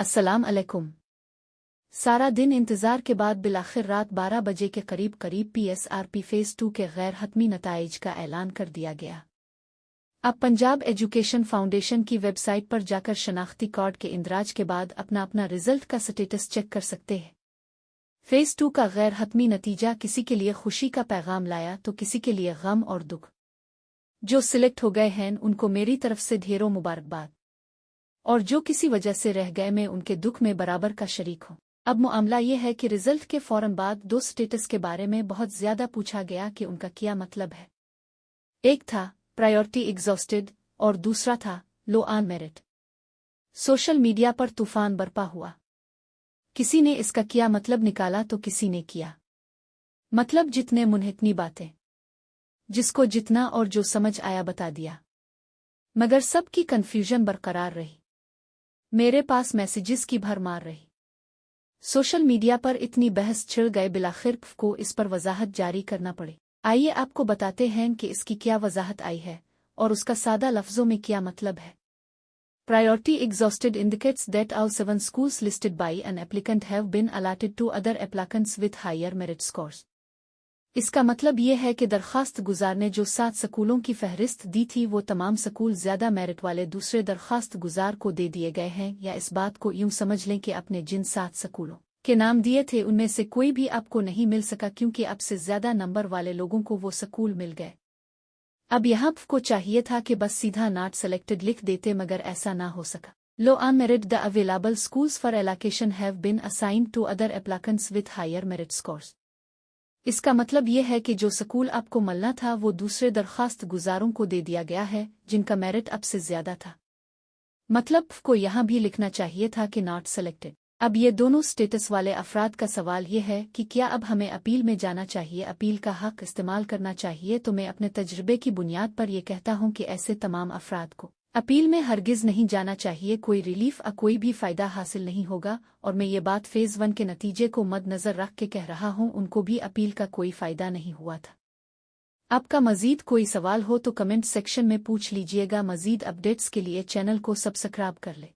अस्सलाम अलैकुम। सारा दिन इंतज़ार के बाद बिलाखिर रात 12 बजे के करीब PSRP फेज़ 2 के गैर हतमी नताइज का ऐलान कर दिया गया। अब पंजाब एजुकेशन फाउंडेशन की वेबसाइट पर जाकर शनाख्ती कार्ड के इंदराज के बाद अपना रिजल्ट का स्टेटस चेक कर सकते हैं। फेज़ 2 का गैर हतमी नतीजा किसी के लिए खुशी का पैगाम लाया तो किसी के लिए गम और दुख। जो सिलेक्ट हो गए हैं उनको मेरी तरफ से ढेरों मुबारकबाद, और जो किसी वजह से रह गए मैं उनके दुख में बराबर का शरीक हूँ। अब मामला ये है कि रिजल्ट के फौरन बाद दो स्टेटस के बारे में बहुत ज्यादा पूछा गया कि उनका क्या मतलब है। एक था प्रायोरिटी एग्जॉस्टेड और दूसरा था लो ऑन मेरिट। सोशल मीडिया पर तूफान बरपा हुआ। किसी ने इसका क्या मतलब निकाला तो किसी ने किया मतलब जितने मुन्हितनी बातें, जिसको जितना और जो समझ आया बता दिया, मगर सबकी कन्फ्यूजन बरकरार रही। मेरे पास मैसेजेस की भरमार रही। सोशल मीडिया पर इतनी बहस छिड़ गए बिलाखिर को इस पर वजाहत जारी करना पड़े। आइए आपको बताते हैं कि इसकी क्या वजाहत आई है और उसका सादा लफ्जों में क्या मतलब है। Priority exhausted indicates that all 7 schools listed by an applicant have been allotted to other applicants with higher merit scores. इसका मतलब ये है कि दरखास्त गुजार ने जो 7 स्कूलों की फहरिस्त दी थी वो तमाम स्कूल ज्यादा मेरिट वाले दूसरे दरखास्त गुजार को दे दिए गए हैं, या इस बात को यूं समझ लें कि आपने जिन 7 स्कूलों के नाम दिए थे उनमें से कोई भी आपको नहीं मिल सका क्योंकि आपसे ज्यादा नंबर वाले लोगों को वो स्कूल मिल गए। अब यहाँ को चाहिए था कि बस सीधा नॉट सेलेक्टेड लिख देते, मगर ऐसा ना हो सका। Low on merit the available schools for allocation have been assigned to other applicants with higher merit scores. इसका मतलब ये है कि जो स्कूल आपको मिलना था वो दूसरे दरखास्त गुजारों को दे दिया गया है जिनका मेरिट अब से ज्यादा था। मतलब को यहाँ भी लिखना चाहिए था कि नॉट सेलेक्टेड। अब ये दोनों स्टेटस वाले अफराद का सवाल ये है कि क्या अब हमें अपील में जाना चाहिए, अपील का हक इस्तेमाल करना चाहिए। तो मैं अपने तजुर्बे की बुनियाद पर यह कहता हूँ कि ऐसे तमाम अफराद को अपील में हरगिज नहीं जाना चाहिए। कोई रिलीफ कोई भी फायदा हासिल नहीं होगा, और मैं ये बात फेज़ 1 के नतीजे को मद्देनजर रख के कह रहा हूँ, उनको भी अपील का कोई फायदा नहीं हुआ था। आपका मजीद कोई सवाल हो तो कमेंट सेक्शन में पूछ लीजिएगा। मजीद अपडेट्स के लिए चैनल को सब्सक्राइब कर ले।